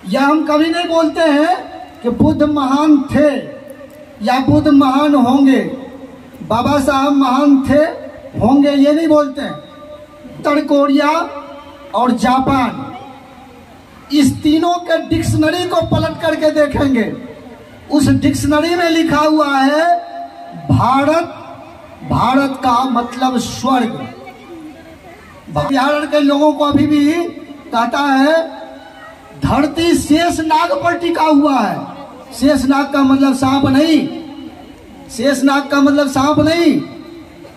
या हम कभी नहीं बोलते हैं कि बुद्ध महान थे या बुद्ध महान होंगे, बाबा साहब महान थे होंगे, ये नहीं बोलते हैं। उत्तर कोरिया और जापान, इस तीनों के डिक्शनरी को पलट करके देखेंगे, उस डिक्शनरी में लिखा हुआ है भारत, भारत का मतलब स्वर्ग। बिहार के लोगों को अभी भी कहता है धरती शेषनाग पर टिका हुआ है। शेषनाग का मतलब सांप नहीं, शेषनाग का मतलब सांप नहीं,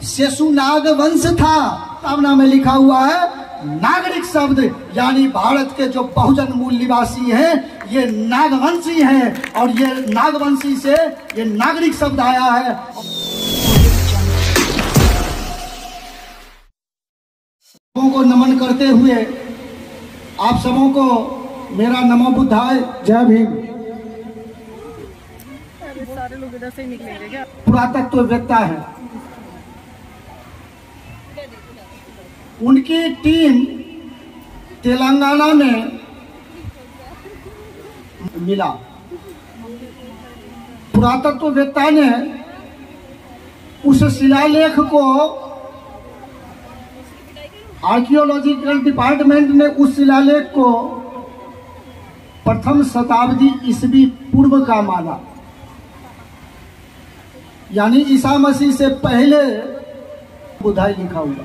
शेषुनाग वंश था। सामना में लिखा हुआ है नागरिक शब्द, यानी भारत के जो बहुजन मूल निवासी हैं ये नागवंशी हैं, और ये नागवंशी से ये नागरिक शब्द आया है। सबों को नमन करते हुए आप सबों को मेरा नमो बुद्धाय, जय भीम। सारे लोग इधर से ही निकलेंगे क्या? पुरातत्ववेत्ता है, उनकी टीम तेलंगाना में मिला। पुरातत्ववेत्ता ने उस शिलालेख को, आर्कियोलॉजिकल डिपार्टमेंट ने उस शिलालेख को प्रथम शताब्दी ईस्वी पूर्व का माना, यानी ईसा मसीह से पहले बुधाई लिखा हुआ।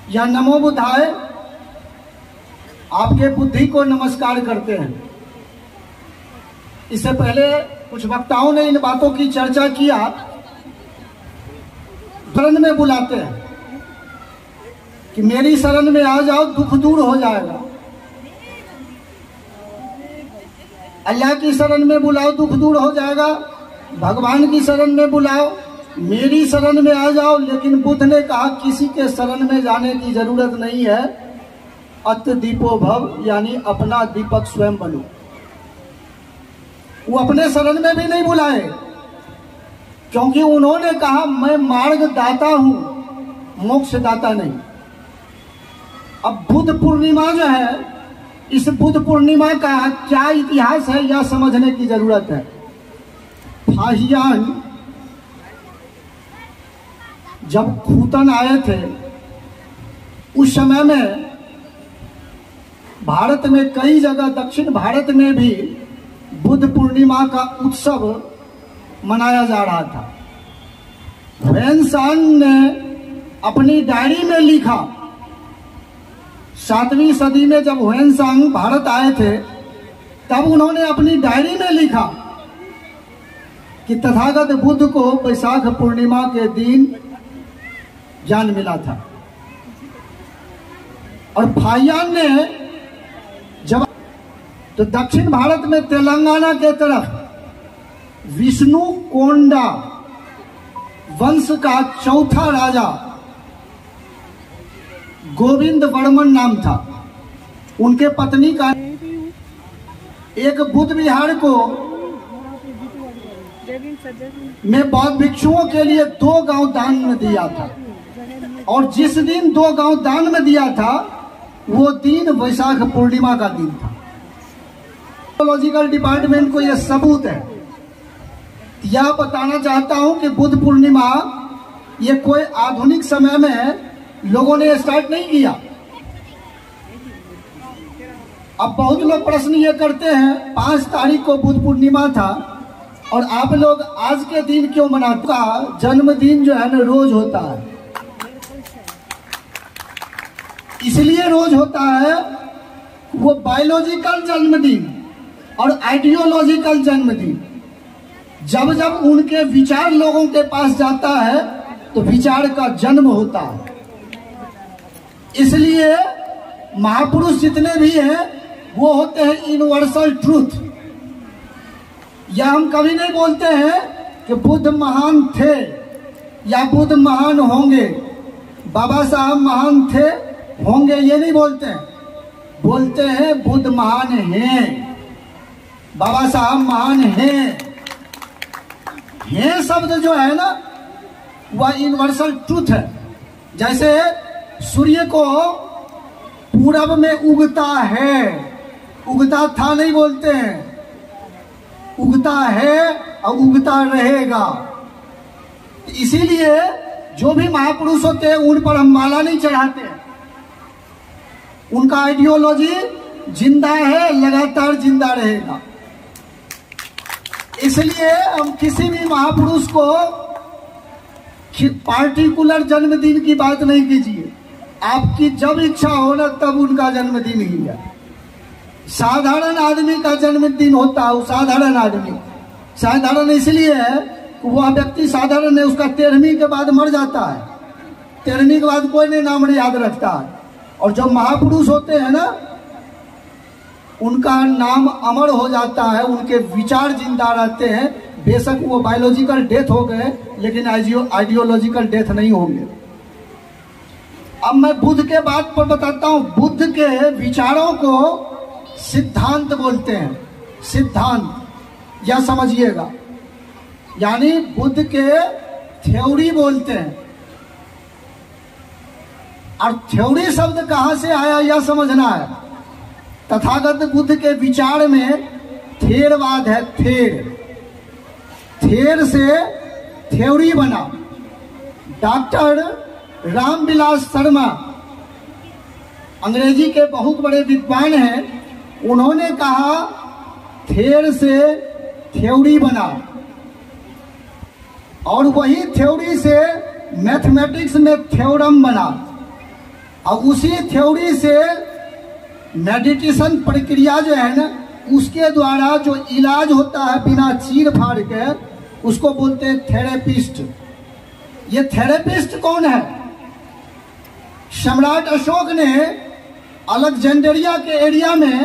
या नमो बुधाय आपके बुद्धि को नमस्कार करते हैं। इससे पहले कुछ वक्ताओं ने इन बातों की चर्चा किया। शरण में बुलाते हैं कि मेरी शरण में आ जाओ, दुख दूर हो जाएगा। अल्लाह की शरण में बुलाओ, दुख दूर हो जाएगा। भगवान की शरण में बुलाओ, मेरी शरण में आ जाओ। लेकिन बुद्ध ने कहा किसी के शरण में जाने की जरूरत नहीं है। अत दीपो भव, यानी अपना दीपक स्वयं बनो। वो अपने शरण में भी नहीं बुलाए, क्योंकि उन्होंने कहा मैं मार्ग दाता हूं, मोक्ष दाता नहीं। अब बुद्ध पूर्णिमा जो है, इस बुद्ध पूर्णिमा का क्या इतिहास है यह समझने की जरूरत है। फाहियान जब खूतन आए थे, उस समय में भारत में कई जगह, दक्षिण भारत में भी बुद्ध पूर्णिमा का उत्सव मनाया जा रहा था। ह्वेनसांग ने अपनी डायरी में लिखा, 7वीं सदी में जब ह्वेनसांग भारत आए थे तब उन्होंने अपनी डायरी में लिखा कि तथागत बुद्ध को वैशाख पूर्णिमा के दिन ज्ञान मिला था। और फाहियान ने जब तो दक्षिण भारत में तेलंगाना के तरफ विष्णु कोंडा वंश का चौथा राजा गोविंद वर्मन नाम था। उनके पत्नी का एक बुद्ध विहार को में बौद्ध भिक्षुओं के लिए 2 गांव दान में दिया था, और जिस दिन 2 गांव दान में दिया था वो दिन वैशाख पूर्णिमा का दिन था। आर्कियोलॉजिकल डिपार्टमेंट को यह सबूत है। यह बताना चाहता हूं कि बुद्ध पूर्णिमा ये कोई आधुनिक समय में लोगों ने स्टार्ट नहीं किया। अब बहुत लोग प्रश्न ये करते हैं 5 तारीख को बुद्ध पूर्णिमा था और आप लोग आज के दिन क्यों मनाते हैं? जन्मदिन जो है ना रोज होता है, इसलिए रोज होता है। वो बायोलॉजिकल जन्मदिन और आइडियोलॉजिकल जन्मदिन, जब जब उनके विचार लोगों के पास जाता है तो विचार का जन्म होता है। इसलिए महापुरुष जितने भी हैं वो होते हैं यूनिवर्सल ट्रूथ। या हम कभी नहीं बोलते हैं कि बुद्ध महान थे या बुद्ध महान होंगे, बाबा साहब महान थे होंगे, ये नहीं बोलते हैं। बोलते हैं बुद्ध महान हैं, बाबा साहब महान हैं। शब्द जो है ना वह यूनिवर्सल ट्रूथ है। जैसे सूर्य को पूरब में उगता है, उगता था नहीं बोलते हैं, उगता है और उगता रहेगा। इसीलिए जो भी महापुरुष होते हैं उन पर हम माला नहीं चढ़ाते हैं। उनका आइडियोलॉजी जिंदा है, लगातार जिंदा रहेगा। इसलिए हम किसी भी महापुरुष को पार्टिकुलर जन्मदिन की बात नहीं कीजिए। आपकी जब इच्छा हो ना तब उनका जन्मदिन ही है। साधारण आदमी का जन्मदिन होता है, साधारण आदमी साधारण इसलिए है कि वह व्यक्ति साधारण है, उसका 13वीं के बाद मर जाता है। 13वीं के बाद कोई नहीं नाम याद रखता है। और जो महापुरुष होते हैं ना, उनका नाम अमर हो जाता है, उनके विचार जिंदा रहते हैं। बेशक वो बायोलॉजिकल डेथ हो गए, लेकिन आइडियोलॉजिकल डेथ नहीं होंगे। अब मैं बुद्ध के बात पर बताता हूं। बुद्ध के विचारों को सिद्धांत बोलते हैं। सिद्धांत या समझिएगा, यानी बुद्ध के थ्योरी बोलते हैं। और थ्योरी शब्द कहां से आया यह समझना है। तथागत बुद्ध के विचार में थेरवाद है। थेर से थ्योरी बना। डॉक्टर रामविलास शर्मा अंग्रेजी के बहुत बड़े विद्वान हैं। उन्होंने कहा थेर से थ्योरी बना, और वही थ्योरी से मैथमेटिक्स में थ्योरम बना, और उसी थ्योरी से मेडिटेशन प्रक्रिया जो है ना, उसके द्वारा जो इलाज होता है बिना चीर फाड़ के, उसको बोलते हैं थेरेपिस्ट। ये थेरेपिस्ट कौन है? सम्राट अशोक ने अलेक्जेंड्रिया के एरिया में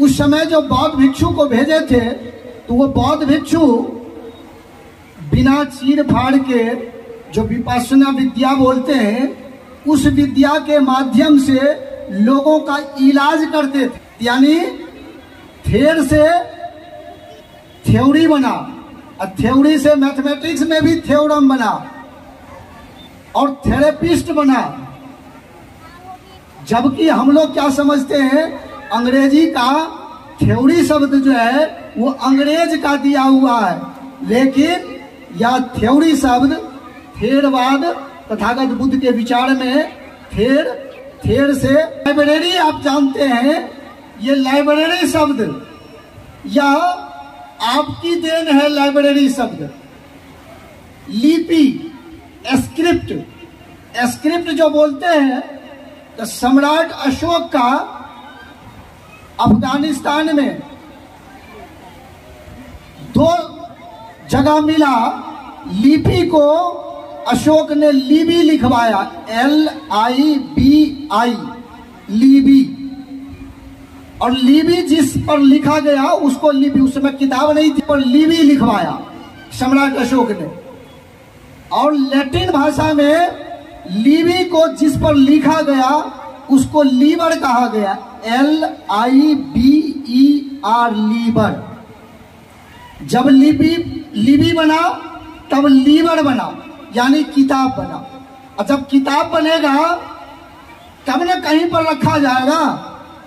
उस समय जो बौद्ध भिक्षु को भेजे थे, तो वो बौद्ध भिक्षु बिना चीर फाड़ के जो विपश्यना विद्या बोलते हैं, उस विद्या के माध्यम से लोगों का इलाज करते थे। यानी थेर से थ्योरी बना, और थ्योरी से मैथमेटिक्स में भी थ्योरम बना, और थेरेपिस्ट बना। जबकि हम लोग क्या समझते हैं, अंग्रेजी का थ्योरी शब्द जो है वो अंग्रेज का दिया हुआ है, लेकिन यह थ्योरी शब्द थेरवाद तथागत बुद्ध के विचार में थेर से लाइब्रेरी, आप जानते हैं, ये लाइब्रेरी शब्द यह आपकी देन है। लाइब्रेरी शब्द लिपि, स्क्रिप्ट जो बोलते हैं, तो सम्राट अशोक का अफगानिस्तान में 2 जगह मिला। लिपि को अशोक ने लीबी लिखवाया, LIBI, लीबी। और लीबी जिस पर लिखा गया उसको लिपि, उस समय किताब नहीं थी, पर लीबी लिखवाया सम्राट अशोक ने। और लैटिन भाषा में लीबी को जिस पर लिखा गया उसको लीबर कहा गया, LIBER, लीबर। जब लिबी बना तब लीबर बना, यानी किताब बना। और जब किताब बनेगा तब न कहीं पर रखा जाएगा,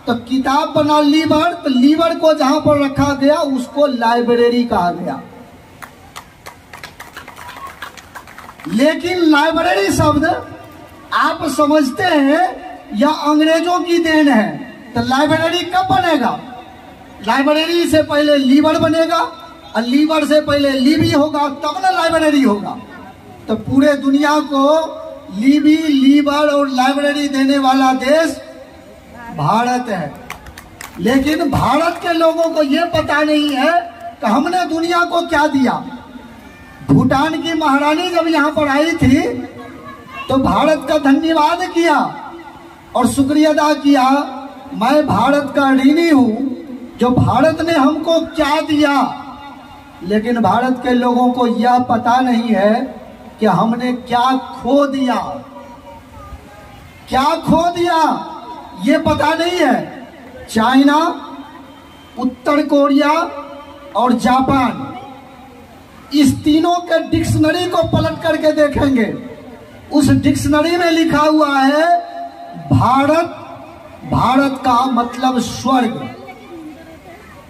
तो किताब बना लीबर, तो लीबर को जहां पर रखा गया उसको लाइब्रेरी कहा गया। लेकिन लाइब्रेरी शब्द आप समझते हैं यह अंग्रेजों की देन है। तो लाइब्रेरी कब बनेगा? लाइब्रेरी से पहले लीबर बनेगा, और लीबर से पहले लीबी होगा, तब ना लाइब्रेरी होगा। तो पूरे दुनिया को लीबी, लीबर और लाइब्रेरी देने वाला देश भारत है। लेकिन भारत के लोगों को यह पता नहीं है कि हमने दुनिया को क्या दिया। भूटान की महारानी जब यहाँ पर आई थी तो भारत का धन्यवाद किया और शुक्रिया अदा किया, मैं भारत का ऋणी हूँ जो भारत ने हमको क्या दिया। लेकिन भारत के लोगों को यह पता नहीं है कि हमने क्या खो दिया। क्या खो दिया ये पता नहीं है। चाइना, उत्तर कोरिया और जापान, इस तीनों के डिक्शनरी को पलट करके देखेंगे, उस डिक्शनरी में लिखा हुआ है भारत, भारत का मतलब स्वर्ग।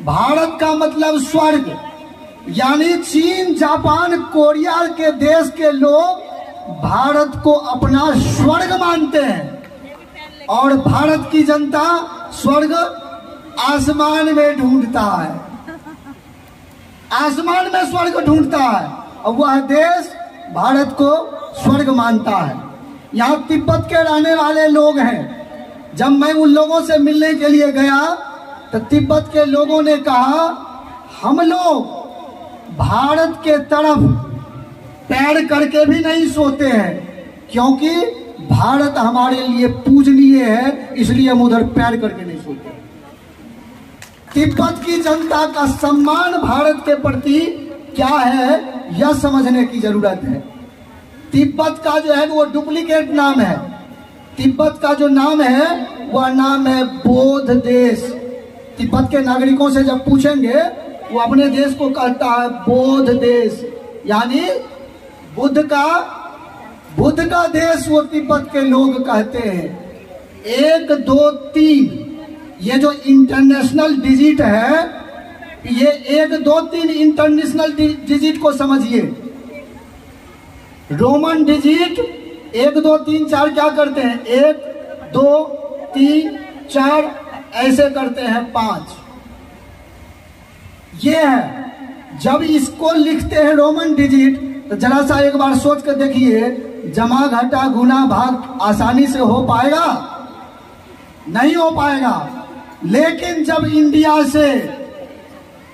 भारत का मतलब स्वर्ग, यानी चीन, जापान, कोरिया के देश के लोग भारत को अपना स्वर्ग मानते हैं और भारत की जनता स्वर्ग आसमान में ढूंढता है, आसमान में स्वर्ग ढूंढता है और वह देश भारत को स्वर्ग मानता है। यहाँ तिब्बत के रहने वाले लोग हैं। जब मैं उन लोगों से मिलने के लिए गया तो तिब्बत के लोगों ने कहा हम लोग भारत के तरफ पैर करके भी नहीं सोते हैं, क्योंकि भारत हमारे लिए पूजनीय है, इसलिए हम उधर पैर करके नहीं सोते। तिब्बत की जनता का सम्मान भारत के प्रति क्या है यह समझने की जरूरत है। तिब्बत का जो है वो डुप्लीकेट नाम है। तिब्बत का जो नाम है वह नाम है बौद्ध देश। तिब्बत के नागरिकों से जब पूछेंगे वो अपने देश को कहता है बौद्ध देश, यानी बुद्ध का देश वो तिब्बत के लोग कहते हैं। 1 2 3 ये जो इंटरनेशनल डिजिट है, ये 1 2 3 इंटरनेशनल डिजिट को समझिए। रोमन डिजिट 1 2 3 4 क्या करते हैं, 1 2 3 4 ऐसे करते हैं 5। ये है, जब इसको लिखते हैं रोमन डिजिट तो जरा सा एक बार सोच कर देखिए, जमा घटा गुना भाग आसानी से हो पाएगा? नहीं हो पाएगा। लेकिन जब इंडिया से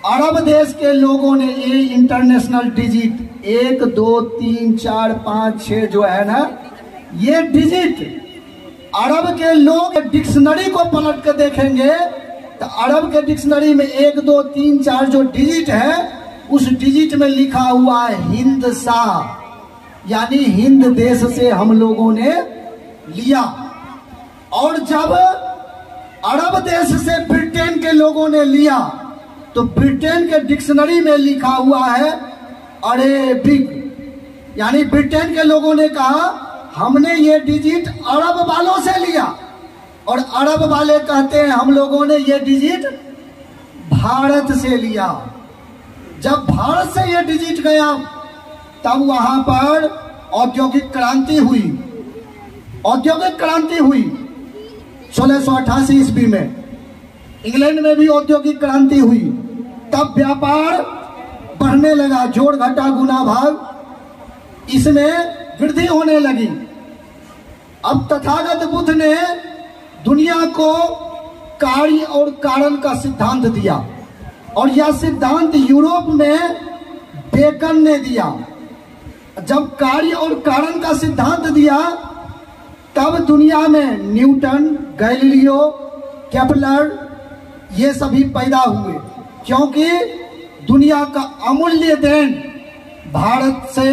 अरब देश के लोगों ने ये इंटरनेशनल डिजिट 1 2 3 4 5 6 जो है ना, ये डिजिट अरब के लोग डिक्शनरी को पलट कर देखेंगे तो अरब के डिक्शनरी में 1 2 3 4 जो डिजिट है उस डिजिट में लिखा हुआ है हिंद सा, यानी हिंद देश से हम लोगों ने लिया। और जब अरब देश से ब्रिटेन के लोगों ने लिया तो ब्रिटेन के डिक्शनरी में लिखा हुआ है अरेबिक, यानी ब्रिटेन के लोगों ने कहा हमने ये डिजिट अरब वालों से लिया, और अरब वाले कहते हैं हम लोगों ने ये डिजिट भारत से लिया। जब भारत से ये डिजिट गया तब वहां पर औद्योगिक क्रांति हुई। औद्योगिक क्रांति हुई 1688 ईस्वी में। इंग्लैंड में भी औद्योगिक क्रांति हुई। तब व्यापार बढ़ने लगा, जोड़ घटा गुना भाग इसमें वृद्धि होने लगी। अब तथागत बुद्ध ने दुनिया को कार्य और कारण का सिद्धांत दिया, और यह सिद्धांत यूरोप में बेकन ने दिया। जब कार्य और कारण का सिद्धांत दिया तब दुनिया में न्यूटन, गैलीलियो, केपलर ये सभी पैदा हुए, क्योंकि दुनिया का अमूल्य देन भारत से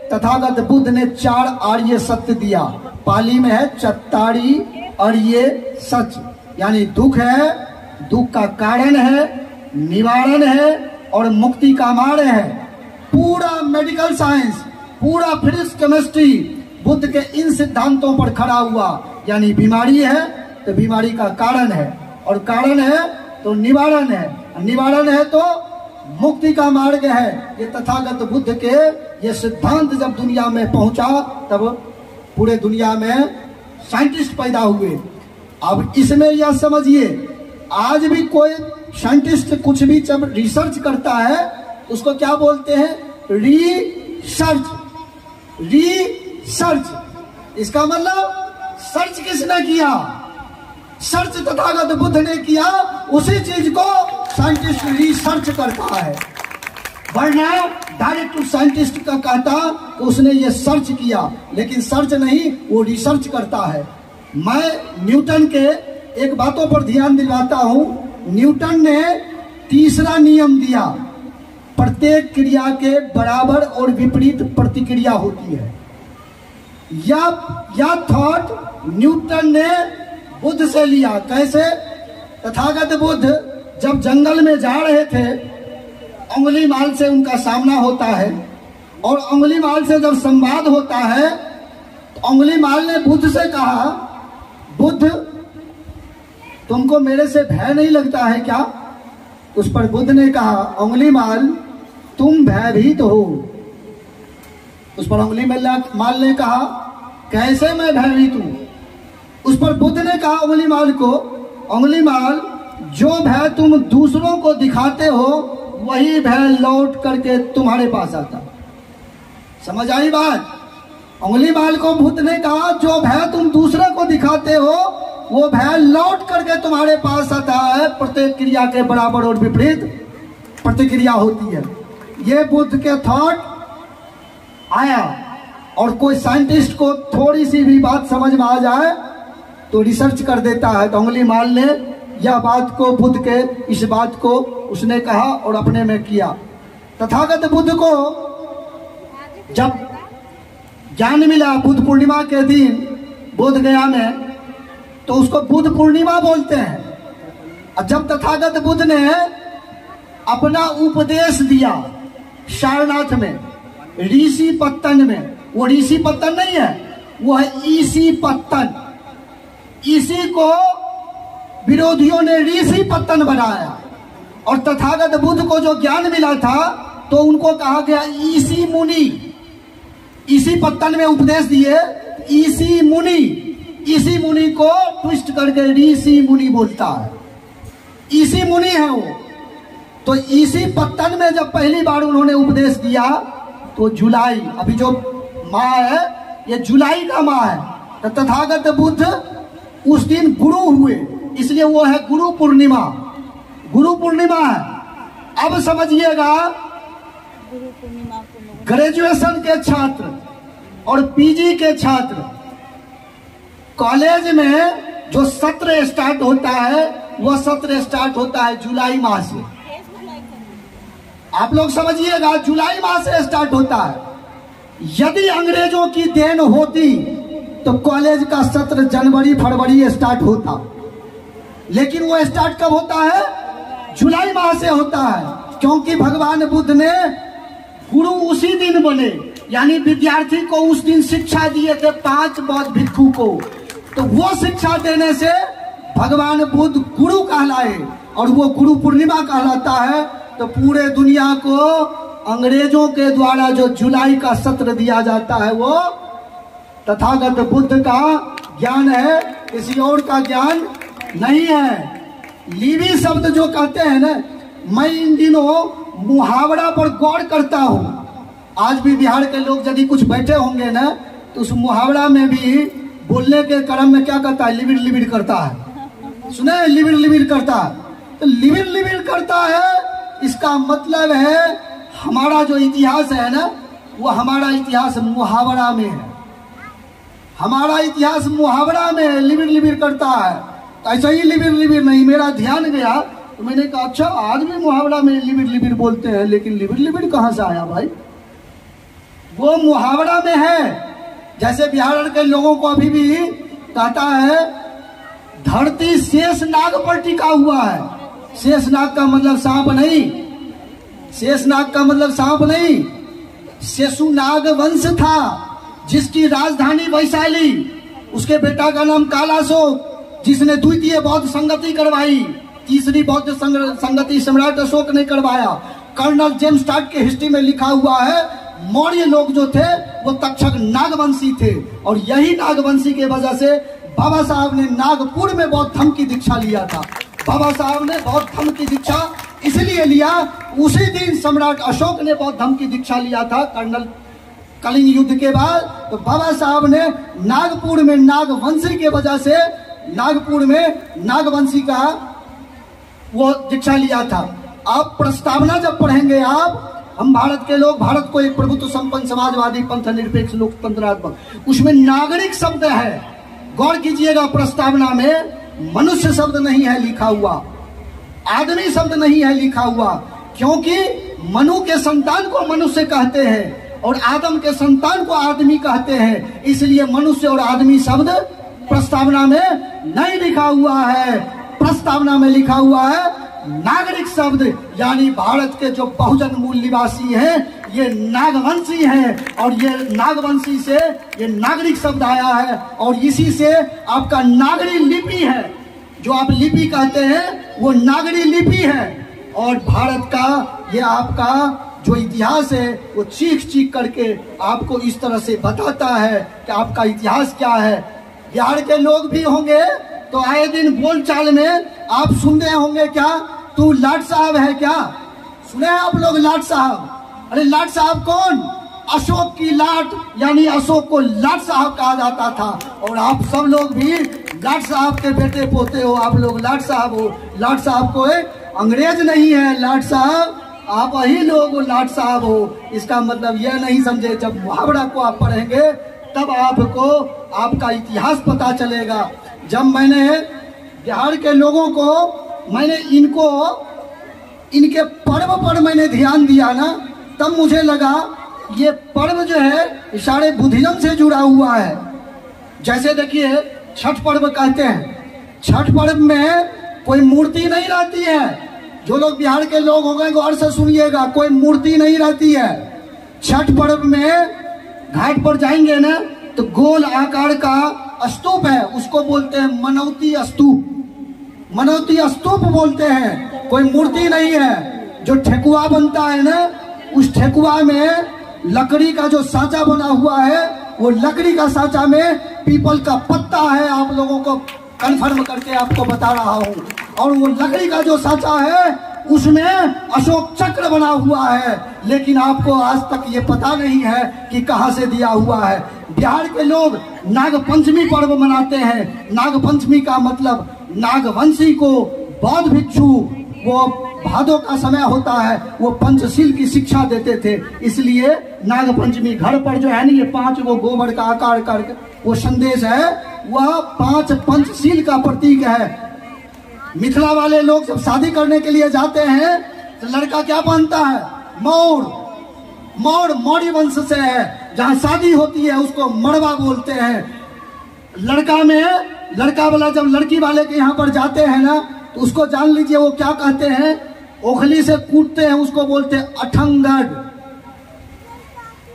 तथागत बुद्ध ने 4 आर्य सत्य दिया। पाली में है चत्तारी आर्य सच, यानी दुख है, दुख का कारण है, निवारण है और मुक्ति का मार्ग है। पूरा मेडिकल साइंस, पूरा फिजिक्स, केमिस्ट्री बुद्ध के इन सिद्धांतों पर खड़ा हुआ। यानी बीमारी है तो बीमारी का कारण है, और कारण है तो निवारण है, निवारण है तो मुक्ति का मार्ग है। ये तथागत बुद्ध के ये सिद्धांत जब दुनिया में पहुंचा तब पूरे दुनिया में साइंटिस्ट पैदा हुए। अब इसमें यह समझिए, आज भी कोई साइंटिस्ट कुछ भी जब रिसर्च करता है उसको क्या बोलते हैं, रिसर्च। रिसर्च इसका मतलब सर्च किसने किया, सर्च तथागत बुद्ध ने किया। उसी चीज को साइंटिस्ट रिसर्च करता है, वरना डायरेक्ट साइंटिस्ट का कहता कि उसने ये सर्च किया, लेकिन सर्च नहीं, वो रिसर्च करता है। मैं न्यूटन के एक बातों पर ध्यान दिलाता हूं। न्यूटन ने तीसरा नियम दिया, प्रत्येक क्रिया के बराबर और विपरीत प्रतिक्रिया होती है। यह थॉट न्यूटन ने बुद्ध से लिया। कैसे? तथागत बुद्ध जब जंगल में जा रहे थे, अंगुली माल से उनका सामना होता है, और अंगुली माल से जब संवाद होता है तो अंगुली माल ने बुद्ध से कहा, बुद्ध तुमको मेरे से भय नहीं लगता है क्या? उस पर बुद्ध ने कहा, अंगुलीमाल तुम भयभीत हो। उस पर अंगुलीमाल ने कहा, कैसे मैं भयभीत हूं? उस पर बुद्ध ने कहा अंगुलीमाल को, अंगुलीमाल जो भय तुम दूसरों को दिखाते हो वही भय लौट करके तुम्हारे पास आता। समझ आई बात? अंगुलीमाल को बुद्ध ने कहा, जो भय तुम दूसरों को दिखाते हो वो भय लौट करके तुम्हारे पास आता है। प्रत्येक क्रिया के बराबर और विपरीत प्रतिक्रिया होती है। ये बुद्ध के थॉट आया, और कोई साइंटिस्ट को थोड़ी सी भी बात समझ में आ जाए तो रिसर्च कर देता है। तो अंगुलीमाल ने यह बात को, बुद्ध के इस बात को उसने कहा और अपने में किया। तथागत बुद्ध को जब ज्ञान मिला बुद्ध पूर्णिमा के दिन बोध गया में, तो उसको बुद्ध पूर्णिमा बोलते हैं। और जब तथागत बुद्ध ने अपना उपदेश दिया सारनाथ में, ऋषि पत्तन में, वो ऋषि पत्तन नहीं है, वो है ईसी पत्तन। इसी को विरोधियों ने ऋषि पत्तन बनाया, और तथागत बुद्ध को जो ज्ञान मिला था तो उनको कहा गया ईसी मुनि। इसी पत्तन में उपदेश दिए ईसी मुनि। इसी मुनि को ट्विस्ट करके ऋषि मुनि बोलता है। ईसी मुनि है वो। तो इसी पत्तन में जब पहली बार उन्होंने उपदेश दिया तो जुलाई, अभी जो माह है ये जुलाई का माह है, तो तथागत बुद्ध उस दिन गुरु हुए, इसलिए वो है गुरु पूर्णिमा। गुरु पूर्णिमा है। अब समझिएगा, ग्रेजुएशन के छात्र और पीजी के छात्र, कॉलेज में जो सत्र स्टार्ट होता है वह सत्र स्टार्ट होता है जुलाई माह से। आप लोग समझिएगा, जुलाई माह से स्टार्ट होता है। यदि अंग्रेजों की देन होती तो कॉलेज का सत्र जनवरी फरवरी स्टार्ट होता, लेकिन वो स्टार्ट कब होता है? जुलाई माह से होता है, क्योंकि भगवान बुद्ध ने गुरु उसी दिन बने, यानी विद्यार्थी को उस दिन शिक्षा दिए थे 5 बौद्ध भिक्षु को। तो वो शिक्षा देने से भगवान बुद्ध गुरु कहलाए, और वो गुरु पूर्णिमा कहलाता है। तो पूरे दुनिया को अंग्रेजों के द्वारा जो जुलाई का सत्र दिया जाता है वो तथागत बुद्ध का ज्ञान है, किसी और का ज्ञान नहीं है। लिबी शब्द जो कहते हैं ना, मैं इन दिनों मुहावरा पर गौर करता हूँ। आज भी बिहार के लोग यदि कुछ बैठे होंगे ना, तो उस मुहावरा में भी बोलने के क्रम में क्या करता है? लिबिर लिबिर करता है। सुने, लिबिर लिबिर करता है। तो लिबिर लिबिर करता है, इसका मतलब है हमारा जो इतिहास है ना, वो हमारा इतिहास मुहावरा में है। हमारा इतिहास मुहावरा में लिबिर लिबिर करता है। तो ऐसा ही लिबिर लिबिर नहीं, मेरा ध्यान गया तो मैंने कहा अच्छा आज भी मुहावरा में लिबिर लिबिर बोलते हैं, लेकिन लिबिर लिबिर कहाँ से आया भाई? वो मुहावरा में है। जैसे बिहार के लोगों को अभी भी कहता है धरती शेष नाग पर टिका हुआ है। शेष नाग का मतलब सांप नहीं, शेष नाग का मतलब सांप नहीं। शेषुनाग वंश था जिसकी राजधानी वैशाली, उसके बेटा का नाम कालाशोक, जिसने द्वितीय बौद्ध संगति करवाई, तीसरी बौद्ध संगति सम्राट अशोक ने करवाया। कर्नल जेम्स स्टार्क के हिस्ट्री में लिखा हुआ है मौर्य लोग जो थे वो तक्षक नागवंशी थे, और यही नागवंशी के वजह से बाबा साहब ने नागपुर में बौद्ध धर्म की दीक्षा लिया था। बाबा साहब ने बौद्ध धर्म की दीक्षा इसलिए लिया, उसी दिन सम्राट अशोक ने बौद्ध धर्म की दीक्षा लिया था कर्नल कलिंग युद्ध के बाद। तो बाबा साहब ने नागपुर में नागवंशी के वजह से नागपुर में नागवंशी का वो दीक्षा लिया था। आप प्रस्तावना जब पढ़ेंगे आप, हम भारत के लोग, भारत को एक प्रभुत्व संपन्न समाजवादी पंथ निरपेक्ष लोकतंत्रात्मक, उसमें नागरिक शब्द है। गौर कीजिएगा, प्रस्तावना में मनुष्य शब्द नहीं है लिखा हुआ, आदमी शब्द नहीं है लिखा हुआ, क्योंकि मनु के संतान को मनुष्य कहते हैं और आदम के संतान को आदमी कहते हैं, इसलिए मनुष्य और आदमी शब्द प्रस्तावना में नहीं लिखा हुआ है। प्रस्तावना में लिखा हुआ है नागरिक शब्द, यानी भारत के जो बहुजन मूल निवासी हैं ये नागवंशी हैं, और ये नागवंशी से ये नागरिक शब्द आया है, और इसी से आपका नागरी लिपि है, जो आप लिपि कहते हैं वो नागरी लिपि है। और भारत का ये आपका जो इतिहास है वो चीख चीख करके आपको इस तरह से बताता है कि आपका इतिहास क्या है। बिहार के लोग भी होंगे तो आए दिन बोलचाल में आप सुनते होंगे, क्या तू लाट साहब है क्या? सुने आप लोग लाट साहब? अरे लाट साहब कौन? अशोक की लाट, यानी अशोक को लाट साहब कहा जाता था। और आप सब लोग भी लाट साहब के बेटे पोते हो, आप लोग लाट साहब हो। लाट साहब को अंग्रेज नहीं है, लाट साहब आप वही लोग लाट साहब हो। इसका मतलब यह नहीं समझे, जब मुहावरा को आप पढ़ेंगे तब आपको आपका इतिहास पता चलेगा। जब मैंने बिहार के लोगों को, मैंने इनके पर्व पर मैंने ध्यान दिया ना, तब मुझे लगा ये पर्व जो है सारे बुद्धिज्म से जुड़ा हुआ है। जैसे देखिए छठ पर्व कहते हैं, छठ पर्व में कोई मूर्ति नहीं रहती है। जो लोग बिहार के लोग हो गए गौर से सुनिएगा, कोई मूर्ति नहीं रहती है। छठ पर्व में घाट पर जाएंगे ना तो गोल आकार का स्तूप है, उसको बोलते हैं मनौती स्तूप। मनौती स्तूप बोलते हैं, कोई मूर्ति नहीं है। जो ठेकुआ बनता है ना, उस ठेकुआ में लकड़ी का जो सांचा बना हुआ है, वो लकड़ी का सांचा में पीपल का पत्ता है। आप लोगों को कन्फर्म करके आपको बता रहा हूँ। और वो लकड़ी का जो सांचा है उसमें अशोक चक्र बना हुआ है, लेकिन आपको आज तक ये पता नहीं है कि कहाँ से दिया हुआ है। बिहार के लोग नागपंचमी पर्व मनाते हैं। नागपंचमी का मतलब नागवंशी को बौद्ध भिक्षु, वो भादों का समय होता है, वो पंचशील की शिक्षा देते थे। इसलिए नागपंचमी घर पर जो है ना, ये 5 वो गोबर का आकार करके वो संदेश है, वह 5 पंचशील का प्रतीक है। मिथिला वाले लोग जब शादी करने के लिए जाते हैं तो लड़का क्या पहनता है? मौर्य वंश से है, जहाँ शादी होती है उसको मड़वा बोलते हैं। लड़का वाला जब लड़की वाले के यहाँ पर जाते हैं ना, तो उसको जान लीजिए वो क्या कहते हैं, ओखली से कूटते हैं, उसको बोलते हैं अठंगड़।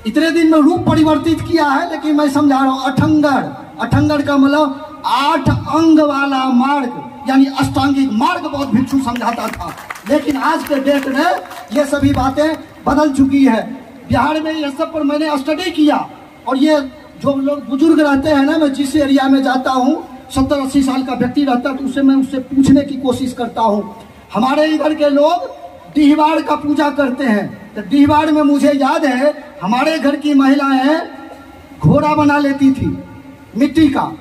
इतने दिन में रूप परिवर्तित किया है, लेकिन मैं समझा रहा हूं अठंगड़। अठंगड़ का मतलब 8 अंग वाला मार्ग, यानी अष्टांगिक मार्ग बौद्ध भिक्षु समझाता था। लेकिन आज के डेट में ये सभी बातें बदल चुकी है। बिहार में ये सब पर मैंने स्टडी किया, और ये जो लोग बुजुर्ग रहते हैं ना, मैं जिस एरिया में जाता हूँ 70-80 साल का व्यक्ति रहता है, तो उससे मैं उससे पूछने की कोशिश करता हूँ। हमारे इधर के लोग डीहवार का पूजा करते हैं, तो डीहवार में मुझे याद है हमारे घर की महिलाएं घोड़ा बना लेती थी मिट्टी का।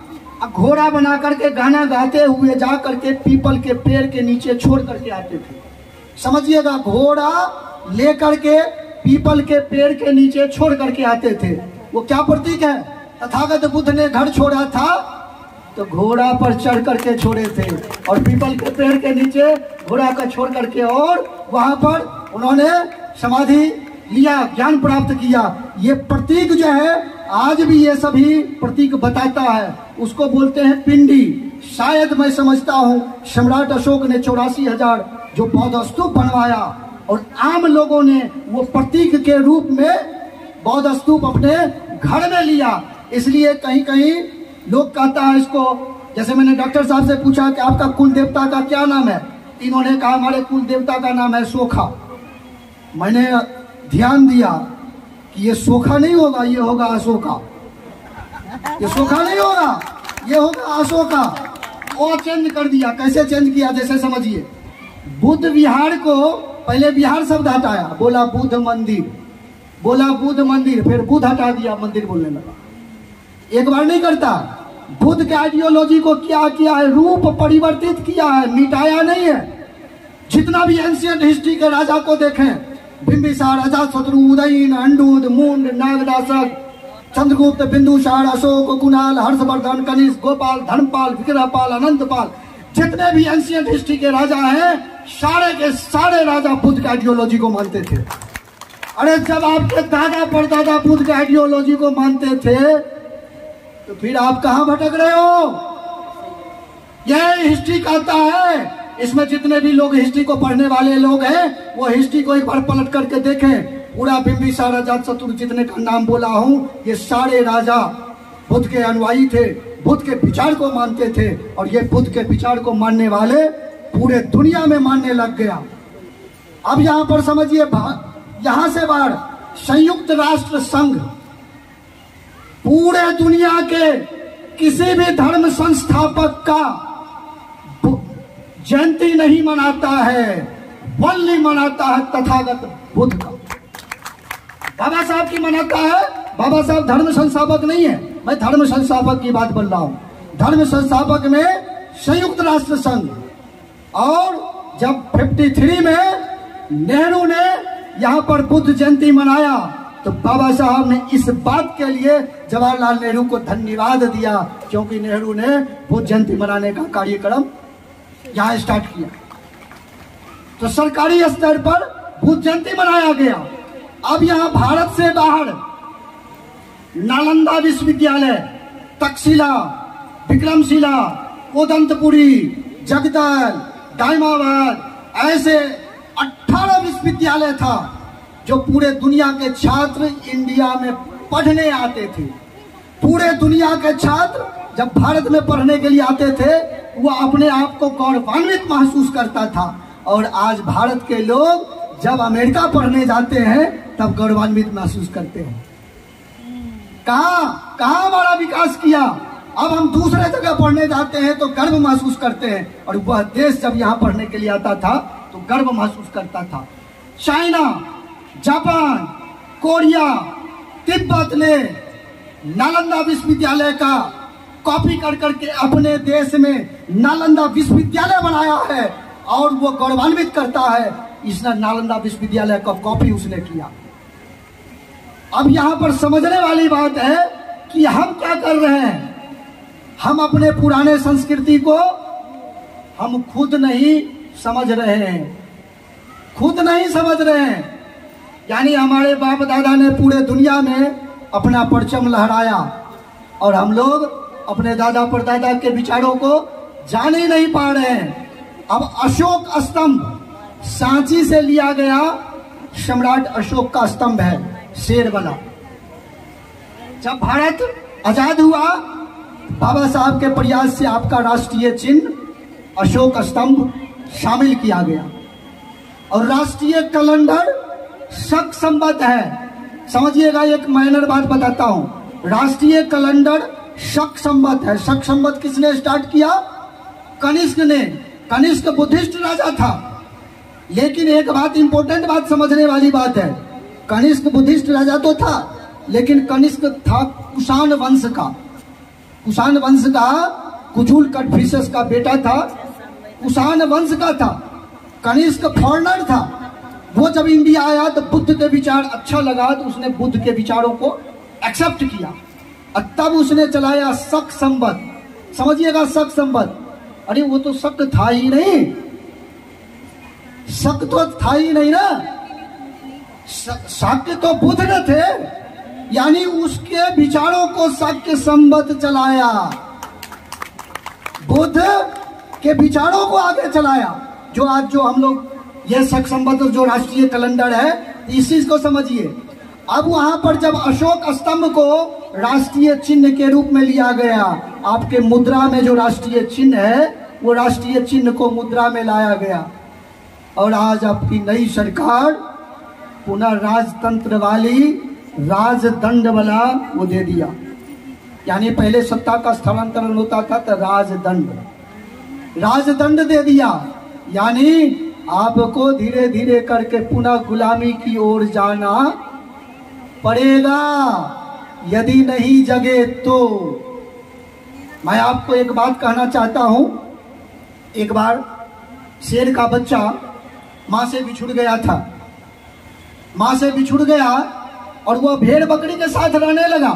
घोड़ा बना करके गाना गाते हुए जा करके पीपल के पेड़ के नीचे छोड़ करके आते थे। समझिएगा, घोड़ा लेकर के पीपल के पेड़ के नीचे छोड़ करके आते थे। वो क्या प्रतीक है? तथागत बुद्ध ने घर छोड़ा था तो घोड़ा पर चढ़ करके छोड़े थे, और पीपल के पेड़ के नीचे घोड़ा का छोड़ करके, और वहां पर उन्होंने समाधि लिया, ज्ञान प्राप्त किया। ये प्रतीक जो है आज भी ये सभी प्रतीक बताता है, उसको बोलते हैं पिंडी। शायद मैं समझता हूँ सम्राट अशोक ने 84,000 जो बौद्ध स्तूप बनवाया, और आम लोगों ने वो प्रतीक के रूप में बौद्ध स्तूप अपने घर में लिया। इसलिए कहीं कहीं लोग कहता है इसको, जैसे मैंने डॉक्टर साहब से पूछा कि आपका कुल देवता का क्या नाम है, इन्होंने कहा हमारे कुल देवता का नाम है सोखा। मैंने ध्यान दिया कि ये सोखा नहीं होगा, ये होगा अशोका। ये सोखा नहीं होगा, ये होगा अशोका। और चेंज कर दिया। कैसे चेंज किया? जैसे समझिए, बुद्ध विहार को पहले विहार शब्द हटाया, बोला बुद्ध मंदिर, बोला बुद्ध मंदिर, फिर बुद्ध हटा दिया, मंदिर बोलने लगा। एक बार नहीं करता। बुद्ध के आइडियोलॉजी को क्या किया है? रूप परिवर्तित किया है, मिटाया नहीं है। जितना भी एंशियंट हिस्ट्री के राजा को देखें, बिंबिसार, अजातशत्रु, उदयन, अंडूद, मुंड, नागदासक, चंद्रगुप्त, बिंदुसार, अशोक, कुणाल, हर्षवर्धन, कनिष्क, गोपाल, धर्मपाल, विग्रहपाल, अनंतपाल, जितने भी एंशियंट हिस्ट्री के राजा हैं, सारे के सारे राजा बुद्ध के आइडियोलॉजी को मानते थे। अरे जब आपके दादा परदादा बुद्ध के आइडियोलॉजी को मानते थे तो फिर आप कहां भटक रहे हो? यह हिस्ट्री कहता है। इसमें जितने भी लोग हिस्ट्री को पढ़ने वाले लोग हैं, वो हिस्ट्री को एक बार पलट करके देखें। पूरा बिंबिसार, अजातशत्रु जितने का नाम बोला हूं, ये सारे राजा बुद्ध के अनुयायी थे, बुद्ध के विचार को मानते थे, और ये बुद्ध के विचार को मानने वाले पूरे दुनिया में मानने लग गया। अब यहां पर समझिए, यहां से बाहर संयुक्त राष्ट्र संघ पूरे दुनिया के किसी भी धर्म संस्थापक का जयंती नहीं मनाता है, वल्ली मनाता है तथागत बुद्ध का। बाबा साहब की मनाता है। बाबा साहब धर्म संस्थापक नहीं है, मैं धर्म संस्थापक की बात बोल रहा हूं। धर्म संस्थापक में संयुक्त राष्ट्र संघ। और जब 53 में नेहरू ने यहां पर बुद्ध जयंती मनाया तो बाबा साहब ने इस बात के लिए जवाहरलाल नेहरू को धन्यवाद दिया, क्योंकि नेहरू ने बुद्ध जयंती मनाने का कार्यक्रम यहां स्टार्ट किया। तो सरकारी स्तर पर बुद्ध जयंती मनाया गया। अब यहां भारत से बाहर नालंदा विश्वविद्यालय, तक्षशिला, विक्रमशिला, कोदंतपुरी, जगदल, दाइमाबाद, ऐसे 18 विश्वविद्यालय था जो पूरे दुनिया के छात्र इंडिया में पढ़ने आते थे। पूरे दुनिया के छात्र जब भारत में पढ़ने के लिए आते थे वो अपने आप को गौरवान्वित महसूस करता था। और आज भारत के लोग जब अमेरिका पढ़ने जाते हैं तब गौरवान्वित महसूस करते हैं। कहाँ हमारा विकास किया? अब हम दूसरे जगह पढ़ने जाते हैं तो गर्व महसूस करते हैं, और वह देश जब यहाँ पढ़ने के लिए आता था तो गर्व महसूस करता था। चाइना, जापान, कोरिया, तिब्बत ने नालंदा विश्वविद्यालय का कॉपी कर करके अपने देश में नालंदा विश्वविद्यालय बनाया है, और वो गौरवान्वित करता है इसने नालंदा विश्वविद्यालय का कॉपी उसने किया। अब यहां पर समझने वाली बात है कि हम क्या कर रहे हैं। हम अपने पुराने संस्कृति को हम खुद नहीं समझ रहे हैं, खुद नहीं समझ रहे हैं। यानी हमारे बाप दादा ने पूरे दुनिया में अपना परचम लहराया, और हम लोग अपने दादा परदादा के विचारों को जान ही नहीं पा रहे हैं। अब अशोक स्तंभ सांची से लिया गया, सम्राट अशोक का स्तंभ है, शेर वाला। जब भारत आजाद हुआ बाबा साहब के प्रयास से आपका राष्ट्रीय चिन्ह अशोक स्तंभ शामिल किया गया, और राष्ट्रीय कैलेंडर शक संबद्ध है। समझिएगा, एक माइनर बात बताता हूं। राष्ट्रीय कैलेंडर शक संबद्ध है। शक संबद्ध किसने स्टार्ट किया? कनिष्क ने। कनिष्क बुद्धिस्ट राजा था, लेकिन एक बात, इंपॉर्टेंट बात, समझने वाली बात है। कनिष्क बुद्धिस्ट राजा तो था, लेकिन कनिष्क था कुषाण वंश का। कुषाण वंश का, कुजुल कटफिसस का बेटा था, कुषाण वंश का था। कनिष्क फॉरेनर था। वो जब इंडिया आया तो बुद्ध के विचार अच्छा लगा तो उसने बुद्ध के विचारों को एक्सेप्ट किया, और तब उसने चलाया शक संबद्ध। समझिएगा, शक संबद्ध। अरे वो तो शक था ही नहीं, शक तो था ही नहीं ना। शाक्य तो बुद्ध न थे, यानी उसके विचारों को शाक्य संबद्ध चलाया, बुद्ध के विचारों को आगे चलाया। जो आज जो हम लोग ये शक संबद्ध जो राष्ट्रीय कैलेंडर है, इस चीज को समझिए। अब वहां पर जब अशोक स्तंभ को राष्ट्रीय चिन्ह के रूप में लिया गया, आपके मुद्रा में जो राष्ट्रीय चिन्ह है वो राष्ट्रीय चिन्ह को मुद्रा में लाया गया, और आज आपकी नई सरकार पुनः राजतंत्र वाली, राजदंड वाला वो दे दिया। यानी पहले सत्ता का स्थानांतरण होता था तो राजदंड दे दिया। यानी आपको धीरे धीरे करके पुनः गुलामी की ओर जाना पड़ेगा, यदि नहीं जगे तो। मैं आपको एक बात कहना चाहता हूं। एक बार शेर का बच्चा मां से बिछुड़ गया था। मां से बिछुड़ गया और वह भेड़ बकरी के साथ रहने लगा,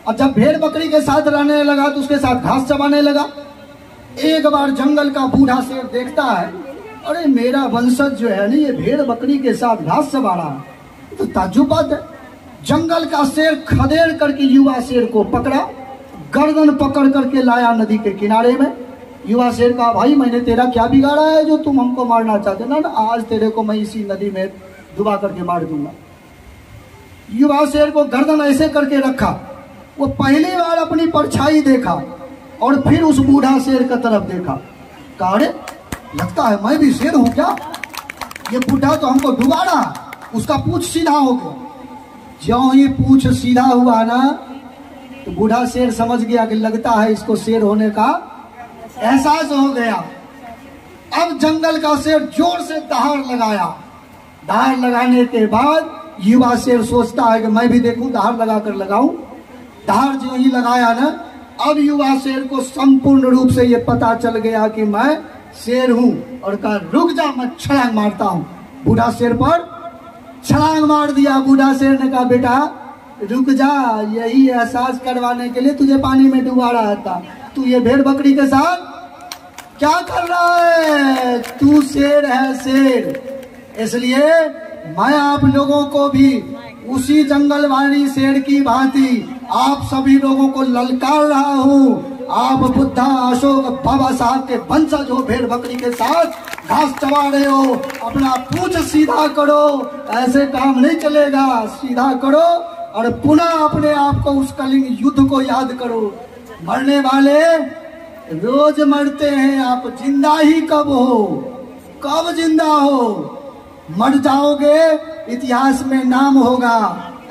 और जब भेड़ बकरी के साथ रहने लगा तो उसके साथ घास चबाने लगा। एक बार जंगल का बूढ़ा शेर देखता है, अरे मेरा वंशज जो है ना, ये भेड़ बकरी के साथ घास चबा रहा है, तो ताज्जुब बात है। जंगल का शेर खदेड़ करके युवा शेर को पकड़ा, गर्दन पकड़ करके लाया नदी के किनारे में। युवा शेर कहा, भाई मैंने तेरा क्या बिगाड़ा है जो तुम हमको मारना चाहते? ना, आज तेरे को मैं इसी नदी में डुबा करके मार दूंगा। युवा शेर को गर्दन ऐसे करके रखा। वो पहली बार अपनी परछाई देखा और फिर उस बूढ़ा शेर की तरफ देखा। कहा, अरे लगता है मैं भी शेर हूं क्या? ये बुढ़ा तो हमको डुबाड़ा, उसका पूछ सीधा हो गया। ज्यों ही पूछ सीधा हुआ ना, तो बूढ़ा शेर समझ गया कि लगता है इसको शेर होने का एहसास हो गया। अब जंगल का शेर जोर से दहाड़ लगाया। दहाड़ लगाने के बाद युवा शेर सोचता है कि मैं भी देखूं, दहाड़ लगा कर लगाऊं। दहाड़ जो ही लगाया ना, अब युवा शेर को संपूर्ण रूप से ये पता चल गया कि मैं शेर हूं, और कहा रुक जा, मैं छलांग मारता हूं। बूढ़ा शेर पर छलांग मार दिया। बूढ़ा शेर ने कहा बेटा रुक जा, यही एहसास करवाने के लिए तुझे पानी में डुबा रहा था। तू ये भेड़ बकरी के साथ क्या कर रहा है? तू शेर है, शेर। इसलिए मैं आप लोगों को भी उसी जंगलवाणी शेर की भांति आप सभी लोगों को ललकार रहा हूं। आप बुद्धा, अशोक, बाबा साहब के वंशज हो, भेड़ बकरी के साथ घास चबा रहे हो, अपना पूंछ सीधा करो। ऐसे काम नहीं चलेगा, सीधा करो और पुनः अपने आप को उस कलिंग युद्ध को याद करो। मरने वाले रोज मरते हैं, आप जिंदा ही कब हो? कब जिंदा हो? मर जाओगे, इतिहास में नाम होगा,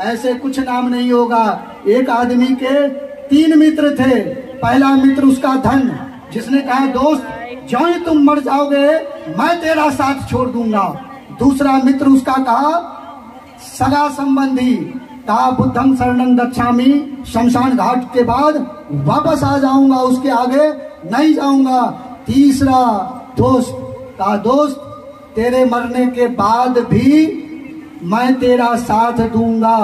ऐसे कुछ नाम नहीं होगा। एक आदमी के 3 मित्र थे। पहला मित्र उसका धन, जिसने कहा दोस्त जो ही तुम मर जाओगे मैं तेरा साथ छोड़ दूंगा। दूसरा मित्र उसका कहा सगा संबंधी, कहा बुद्धं शरणं गच्छामि, शमशान घाट के बाद वापस आ जाऊंगा, उसके आगे नहीं जाऊंगा। तीसरा दोस्त, कहा दोस्त तेरे मरने के बाद भी मैं तेरा साथ दूंगा,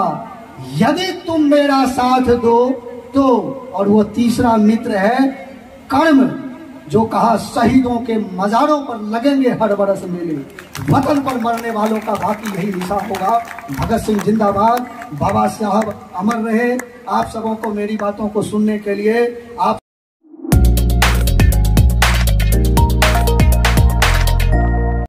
यदि तुम मेरा साथ दो तो। और वो तीसरा मित्र है कर्म, जो कहा शहीदों के मजारों पर लगेंगे हर बरस मेले, वतन पर मरने वालों का बाकी यही हिसाब होगा। भगत सिंह जिंदाबाद, बाबा साहब अमर रहे। आप सबों को मेरी बातों को सुनने के लिए आप